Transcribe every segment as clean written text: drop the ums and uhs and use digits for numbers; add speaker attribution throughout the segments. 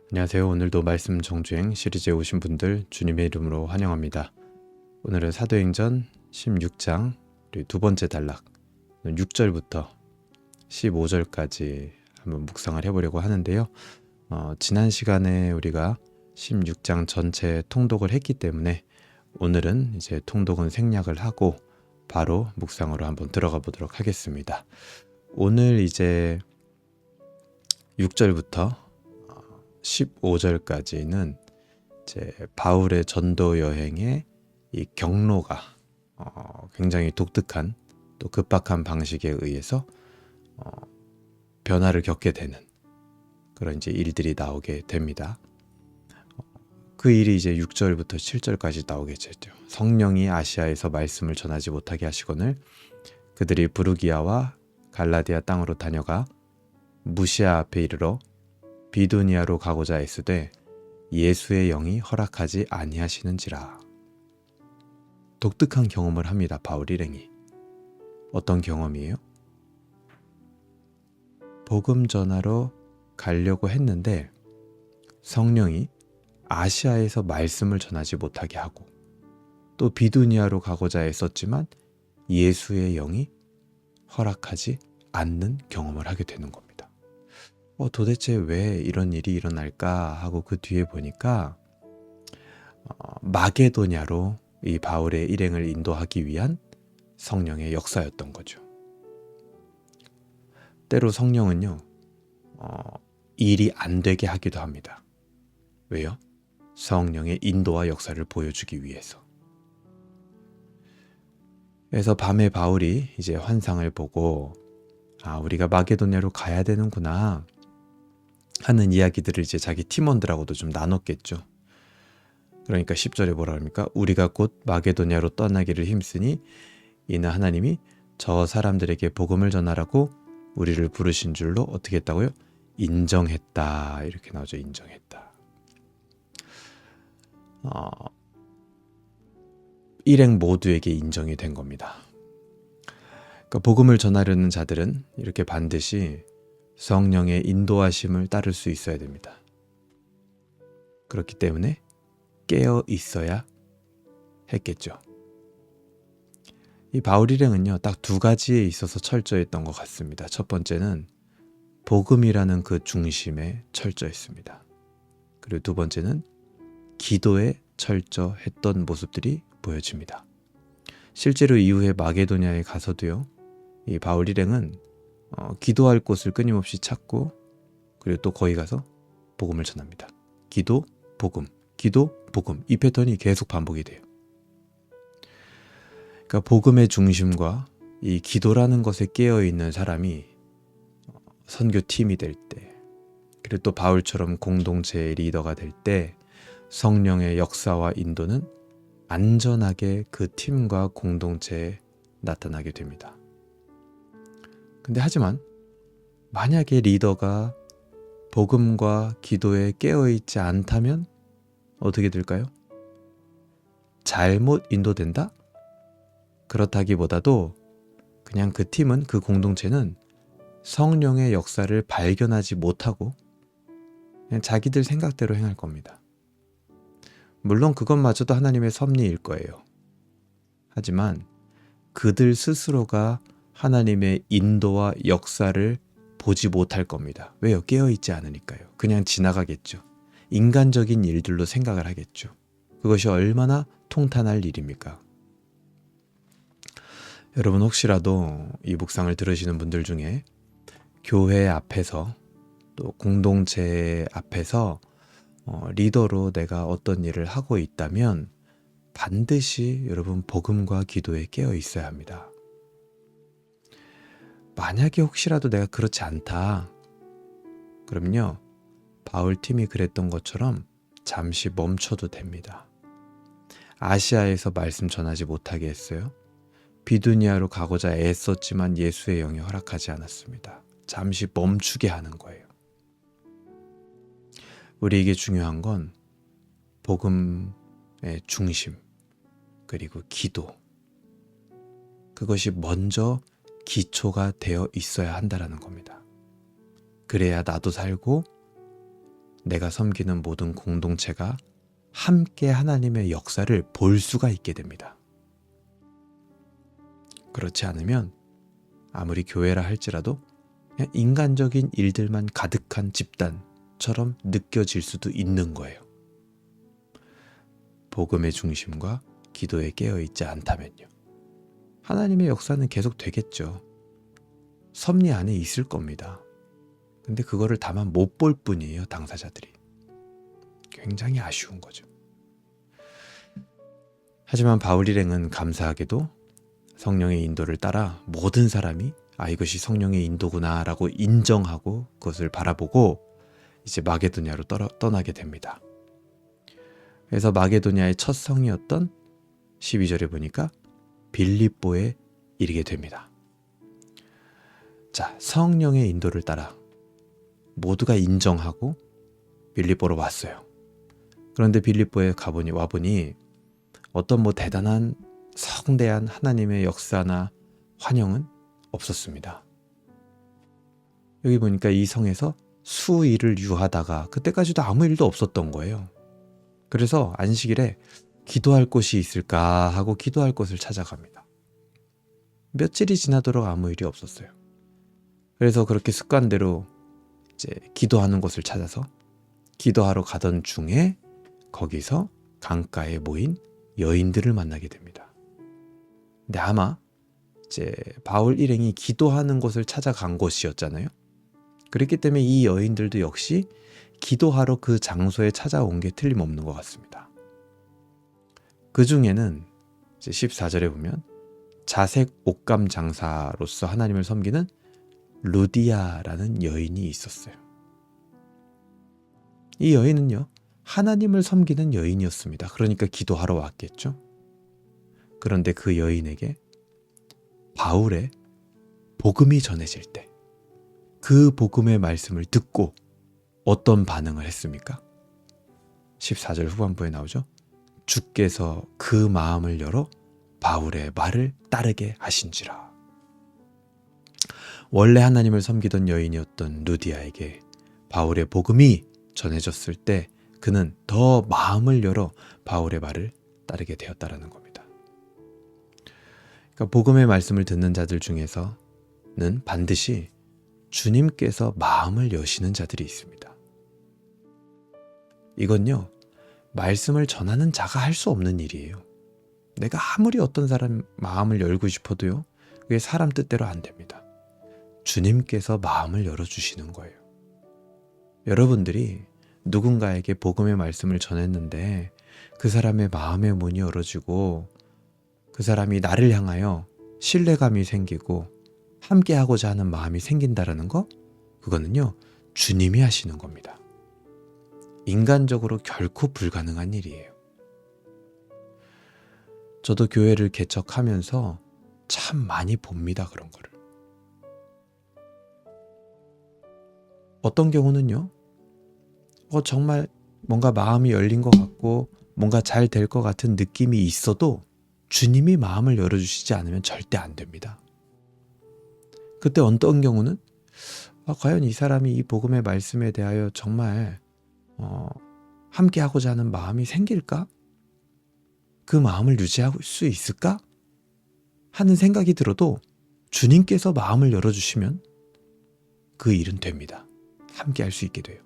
Speaker 1: 안녕하세요. 오늘도 말씀 정주행 시리즈에 오신 분들 주님의 이름으로 환영합니다. 오늘은 사도행전 16장 그리고 두 번째 단락 6절부터 15절까지 한번 묵상을 해보려고 하는데요. 지난 시간에 우리가 16장 전체 통독을 했기 때문에 오늘은 이제 통독은 생략을 하고 바로 묵상으로 한번 들어가 보도록 하겠습니다. 오늘 이제 6절부터 15절까지는 이제 바울의 전도 여행의 이 경로가 굉장히 독특한 또 급박한 방식에 의해서 변화를 겪게 되는 그런 이제 일들이 나오게 됩니다. 그 일이 이제 6절부터 7절까지 나오게 되죠. 성령이 아시아에서 말씀을 전하지 못하게 하시거늘 그들이 부르기아와 갈라디아 땅으로 다녀가 무시아 앞에 이르러 비두니아로 가고자 애쓰되 예수의 영이 허락하지 아니하시는지라. 독특한 경험을 합니다. 바울 일행이. 어떤 경험이에요? 복음 전하러 가려고 했는데 성령이 아시아에서 말씀을 전하지 못하게 하고 또 비두니아로 가고자 애썼지만 예수의 영이 허락하지 않는 경험을 하게 되는 겁니다. 도대체 왜 이런 일이 일어날까 하고 그 뒤에 보니까 마게도냐로 이 바울의 일행을 인도하기 위한 성령의 역사였던 거죠. 때로 성령은요, 일이 안 되게 하기도 합니다. 왜요? 성령의 인도와 역사를 보여주기 위해서. 그래서 밤에 바울이 이제 환상을 보고 우리가 마게도냐로 가야 되는구나 하는 이야기들을 이제 자기 팀원들하고도 좀 나눴겠죠. 그러니까 10절에 뭐라 합니까? 우리가 곧 마게도냐로 떠나기를 힘쓰니 이는 하나님이 저 사람들에게 복음을 전하라고 우리를 부르신 줄로 어떻게 했다고요? 인정했다. 이렇게 나오죠. 인정했다. 일행 모두에게 인정이 된 겁니다. 그러니까 복음을 전하려는 자들은 이렇게 반드시 성령의 인도하심을 따를 수 있어야 됩니다. 그렇기 때문에 깨어 있어야 했겠죠. 이 바울 일행은요, 딱 두 가지에 있어서 철저했던 것 같습니다. 첫 번째는 복음이라는 그 중심에 철저했습니다. 그리고 두 번째는 기도에 철저했던 모습들이 보여집니다. 실제로 이후에 마게도냐에 가서도요, 이 바울 일행은 기도할 곳을 끊임없이 찾고 그리고 또 거기 가서 복음을 전합니다. 기도, 복음, 기도, 복음. 이 패턴이 계속 반복이 돼요. 그러니까 복음의 중심과 이 기도라는 것에 깨어있는 사람이 선교팀이 될 때, 그리고 또 바울처럼 공동체의 리더가 될 때 성령의 역사와 인도는 안전하게 그 팀과 공동체에 나타나게 됩니다. 근데 하지만 만약에 리더가 복음과 기도에 깨어있지 않다면 어떻게 될까요? 잘못 인도된다? 그렇다기보다도 그냥 그 팀은, 그 공동체는 성령의 역사를 발견하지 못하고 그냥 자기들 생각대로 행할 겁니다. 물론 그것마저도 하나님의 섭리일 거예요. 하지만 그들 스스로가 하나님의 인도와 역사를 보지 못할 겁니다. 왜요? 깨어있지 않으니까요. 그냥 지나가겠죠. 인간적인 일들로 생각을 하겠죠. 그것이 얼마나 통탄할 일입니까? 여러분 혹시라도 이 묵상을 들으시는 분들 중에 교회 앞에서 또 공동체 앞에서 리더로 내가 어떤 일을 하고 있다면 반드시 여러분 복음과 기도에 깨어 있어야 합니다. 만약에 혹시라도 내가 그렇지 않다. 그럼요. 바울 팀이 그랬던 것처럼 잠시 멈춰도 됩니다. 아시아에서 말씀 전하지 못하게 했어요. 비두니아로 가고자 애썼지만 예수의 영이 허락하지 않았습니다. 잠시 멈추게 하는 거예요. 우리에게 중요한 건 복음의 중심, 그리고 기도. 그것이 먼저 기초가 되어 있어야 한다는 겁니다. 그래야 나도 살고 내가 섬기는 모든 공동체가 함께 하나님의 역사를 볼 수가 있게 됩니다. 그렇지 않으면 아무리 교회라 할지라도 그냥 인간적인 일들만 가득한 집단처럼 느껴질 수도 있는 거예요. 복음의 중심과 기도에 깨어있지 않다면요. 하나님의 역사는 계속 되겠죠. 섭리 안에 있을 겁니다. 근데 그거를 다만 못 볼 뿐이에요, 당사자들이. 굉장히 아쉬운 거죠. 하지만 바울 일행은 감사하게도 성령의 인도를 따라 모든 사람이 이것이 성령의 인도구나 라고 인정하고 그것을 바라보고 이제 마게도냐로 떠나게 됩니다. 그래서 마게도냐의 첫 성이었던 12절에 보니까 빌립보에 이르게 됩니다. 자, 성령의 인도를 따라 모두가 인정하고 빌립보로 왔어요. 그런데 빌립보에 와보니 어떤 대단한 성대한 하나님의 역사나 환영은 없었습니다. 여기 보니까 이 성에서 수일을 유하다가 그때까지도 아무 일도 없었던 거예요. 그래서 안식일에 기도할 곳이 있을까 하고 기도할 곳을 찾아갑니다. 며칠이 지나도록 아무 일이 없었어요. 그래서 그렇게 습관대로 이제 기도하는 곳을 찾아서 기도하러 가던 중에 거기서 강가에 모인 여인들을 만나게 됩니다. 근데 아마 이제 바울 일행이 기도하는 곳을 찾아간 곳이었잖아요. 그렇기 때문에 이 여인들도 역시 기도하러 그 장소에 찾아온 게 틀림없는 것 같습니다. 그 중에는 이제 14절에 보면 자색 옷감 장사로서 하나님을 섬기는 루디아라는 여인이 있었어요. 이 여인은요, 하나님을 섬기는 여인이었습니다. 그러니까 기도하러 왔겠죠. 그런데 그 여인에게 바울의 복음이 전해질 때 그 복음의 말씀을 듣고 어떤 반응을 했습니까? 14절 후반부에 나오죠. 주께서 그 마음을 열어 바울의 말을 따르게 하신지라. 원래 하나님을 섬기던 여인이었던 루디아에게 바울의 복음이 전해졌을 때 그는 더 마음을 열어 바울의 말을 따르게 되었다라는 겁니다. 그러니까 복음의 말씀을 듣는 자들 중에서는 반드시 주님께서 마음을 여시는 자들이 있습니다. 이건요, 말씀을 전하는 자가 할 수 없는 일이에요. 내가 아무리 어떤 사람 마음을 열고 싶어도요, 그게 사람 뜻대로 안 됩니다. 주님께서 마음을 열어주시는 거예요. 여러분들이 누군가에게 복음의 말씀을 전했는데 그 사람의 마음의 문이 열어지고 그 사람이 나를 향하여 신뢰감이 생기고 함께하고자 하는 마음이 생긴다라는 거, 그거는요, 주님이 하시는 겁니다. 인간적으로 결코 불가능한 일이에요. 저도 교회를 개척하면서 참 많이 봅니다, 그런 거를. 어떤 경우는요, 정말 뭔가 마음이 열린 것 같고 뭔가 잘 될 것 같은 느낌이 있어도 주님이 마음을 열어주시지 않으면 절대 안 됩니다. 그때 어떤 경우는 과연 이 사람이 이 복음의 말씀에 대하여 정말 함께 하고자 하는 마음이 생길까? 그 마음을 유지할 수 있을까? 하는 생각이 들어도 주님께서 마음을 열어주시면 그 일은 됩니다. 함께 할 수 있게 돼요.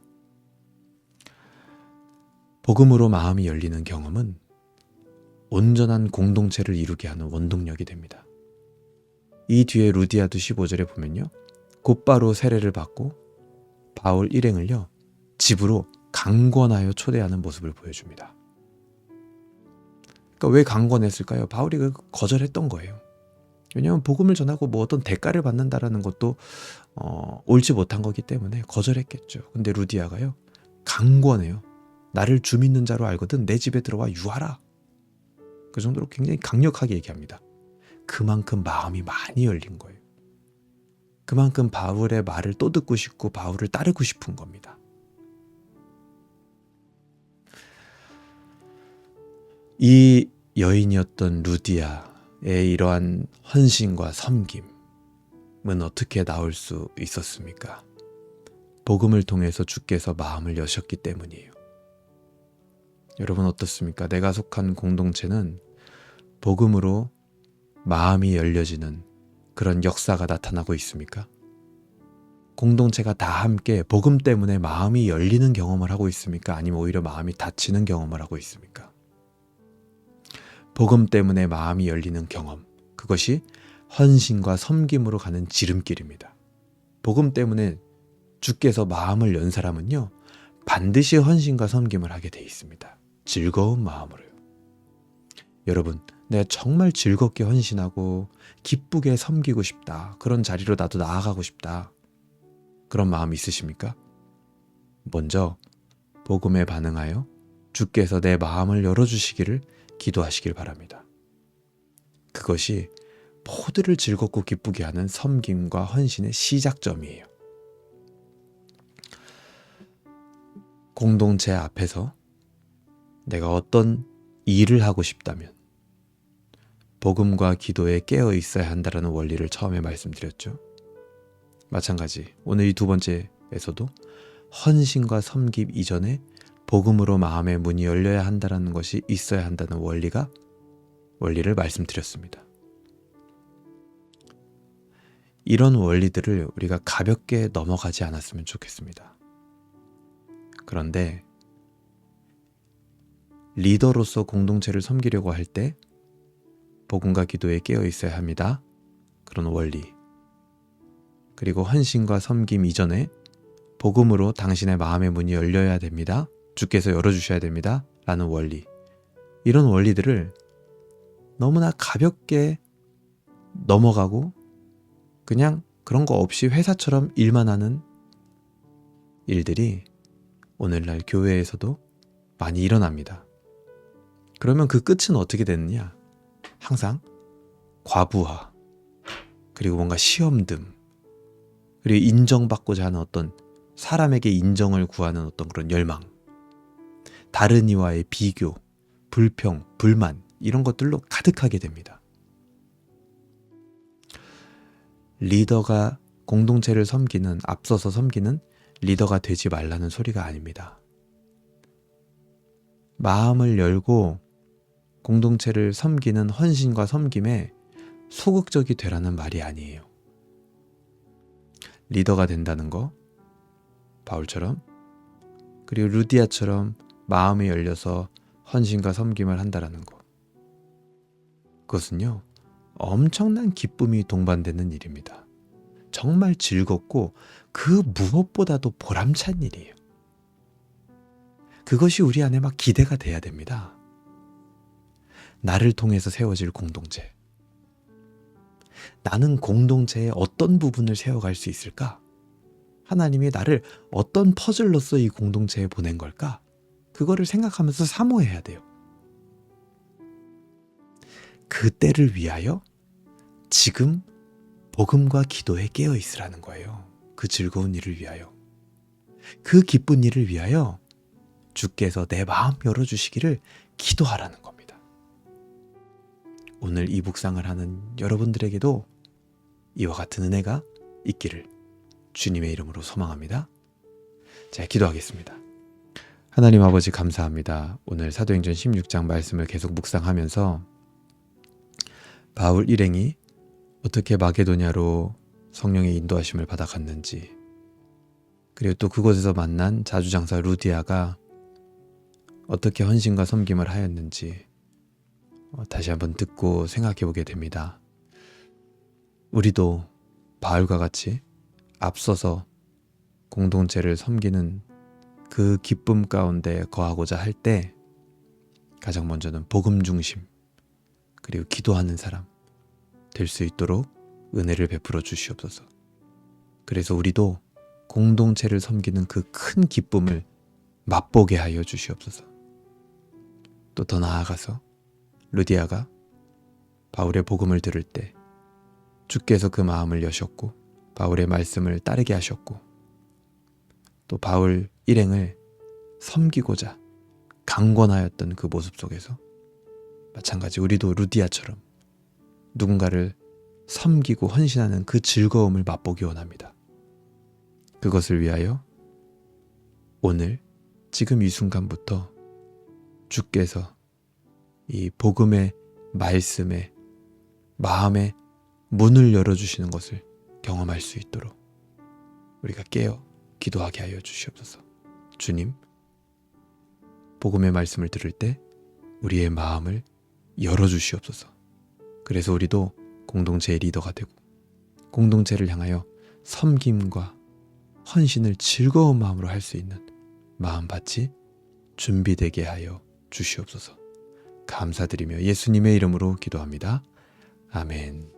Speaker 1: 복음으로 마음이 열리는 경험은 온전한 공동체를 이루게 하는 원동력이 됩니다. 이 뒤에 루디아도 15절에 보면요, 곧바로 세례를 받고 바울 일행을요, 집으로 강권하여 초대하는 모습을 보여줍니다. 그러니까 왜 강권했을까요? 바울이 거절했던 거예요. 왜냐하면 복음을 전하고 어떤 대가를 받는다라는 것도 옳지 못한 거기 때문에 거절했겠죠. 근데 루디아가요, 강권해요. 나를 주 믿는 자로 알거든 내 집에 들어와 유하라. 그 정도로 굉장히 강력하게 얘기합니다. 그만큼 마음이 많이 열린 거예요. 그만큼 바울의 말을 또 듣고 싶고 바울을 따르고 싶은 겁니다. 이 여인이었던 루디아의 이러한 헌신과 섬김은 어떻게 나올 수 있었습니까? 복음을 통해서 주께서 마음을 여셨기 때문이에요. 여러분 어떻습니까? 내가 속한 공동체는 복음으로 마음이 열려지는 그런 역사가 나타나고 있습니까? 공동체가 다 함께 복음 때문에 마음이 열리는 경험을 하고 있습니까? 아니면 오히려 마음이 닫히는 경험을 하고 있습니까? 복음 때문에 마음이 열리는 경험, 그것이 헌신과 섬김으로 가는 지름길입니다. 복음 때문에 주께서 마음을 연 사람은요, 반드시 헌신과 섬김을 하게 돼 있습니다. 즐거운 마음으로요. 여러분, 내가 정말 즐겁게 헌신하고 기쁘게 섬기고 싶다. 그런 자리로 나도 나아가고 싶다. 그런 마음 있으십니까? 먼저 복음에 반응하여 주께서 내 마음을 열어주시기를 기도하시길 바랍니다. 그것이 모두를 즐겁고 기쁘게 하는 섬김과 헌신의 시작점이에요. 공동체 앞에서 내가 어떤 일을 하고 싶다면 복음과 기도에 깨어 있어야 한다는 원리를 처음에 말씀드렸죠. 마찬가지 오늘 이 두 번째에서도 헌신과 섬김 이전에 복음으로 마음의 문이 열려야 한다는 것이 있어야 한다는 원리를 말씀드렸습니다. 이런 원리들을 우리가 가볍게 넘어가지 않았으면 좋겠습니다. 그런데 리더로서 공동체를 섬기려고 할 때 복음과 기도에 깨어 있어야 합니다. 그런 원리. 그리고 헌신과 섬김 이전에 복음으로 당신의 마음의 문이 열려야 됩니다. 주께서 열어주셔야 됩니다. 라는 원리. 이런 원리들을 너무나 가볍게 넘어가고 그냥 그런 거 없이 회사처럼 일만 하는 일들이 오늘날 교회에서도 많이 일어납니다. 그러면 그 끝은 어떻게 되느냐? 항상 과부하, 그리고 뭔가 시험듦, 그리고 인정받고자 하는 어떤 사람에게 인정을 구하는 어떤 그런 열망, 다른 이와의 비교, 불평, 불만 이런 것들로 가득하게 됩니다. 리더가 공동체를 앞서서 섬기는 리더가 되지 말라는 소리가 아닙니다. 마음을 열고 공동체를 섬기는 헌신과 섬김에 소극적이 되라는 말이 아니에요. 리더가 된다는 거, 바울처럼, 그리고 루디아처럼 마음이 열려서 헌신과 섬김을 한다라는 거. 그것은요, 엄청난 기쁨이 동반되는 일입니다. 정말 즐겁고 그 무엇보다도 보람찬 일이에요. 그것이 우리 안에 막 기대가 돼야 됩니다. 나를 통해서 세워질 공동체. 나는 공동체의 어떤 부분을 세워갈 수 있을까? 하나님이 나를 어떤 퍼즐로서 이 공동체에 보낸 걸까? 그거를 생각하면서 사모해야 돼요. 그 때를 위하여 지금 복음과 기도에 깨어 있으라는 거예요. 그 즐거운 일을 위하여. 그 기쁜 일을 위하여 주께서 내 마음 열어주시기를 기도하라는 겁니다. 오늘 이 묵상을 하는 여러분들에게도 이와 같은 은혜가 있기를 주님의 이름으로 소망합니다. 자, 기도하겠습니다. 하나님 아버지 감사합니다. 오늘 사도행전 16장 말씀을 계속 묵상하면서 바울 일행이 어떻게 마게도냐로 성령의 인도하심을 받아갔는지, 그리고 또 그곳에서 만난 자주장사 루디아가 어떻게 헌신과 섬김을 하였는지 다시 한번 듣고 생각해 보게 됩니다. 우리도 바울과 같이 앞서서 공동체를 섬기는 그 기쁨 가운데 거하고자 할 때 가장 먼저는 복음 중심, 그리고 기도하는 사람 될 수 있도록 은혜를 베풀어 주시옵소서. 그래서 우리도 공동체를 섬기는 그 큰 기쁨을 맛보게 하여 주시옵소서. 또 더 나아가서 루디아가 바울의 복음을 들을 때 주께서 그 마음을 여셨고 바울의 말씀을 따르게 하셨고 또 바울 일행을 섬기고자 강권하였던 그 모습 속에서 마찬가지 우리도 루디아처럼 누군가를 섬기고 헌신하는 그 즐거움을 맛보기 원합니다. 그것을 위하여 오늘 지금 이 순간부터 주께서 이 복음의 말씀에 마음의 문을 열어주시는 것을 경험할 수 있도록 우리가 깨어 기도하게 하여 주시옵소서. 주님, 복음의 말씀을 들을 때 우리의 마음을 열어주시옵소서. 그래서 우리도 공동체의 리더가 되고 공동체를 향하여 섬김과 헌신을 즐거운 마음으로 할 수 있는 마음밭이 준비되게 하여 주시옵소서. 감사드리며 예수님의 이름으로 기도합니다. 아멘.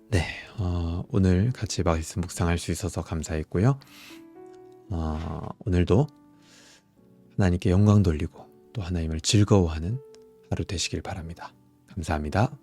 Speaker 1: 네, 오늘 같이 말씀 묵상할 수 있어서 감사했고요. 오늘도 하나님께 영광 돌리고 또 하나님을 즐거워하는 하루 되시길 바랍니다. 감사합니다.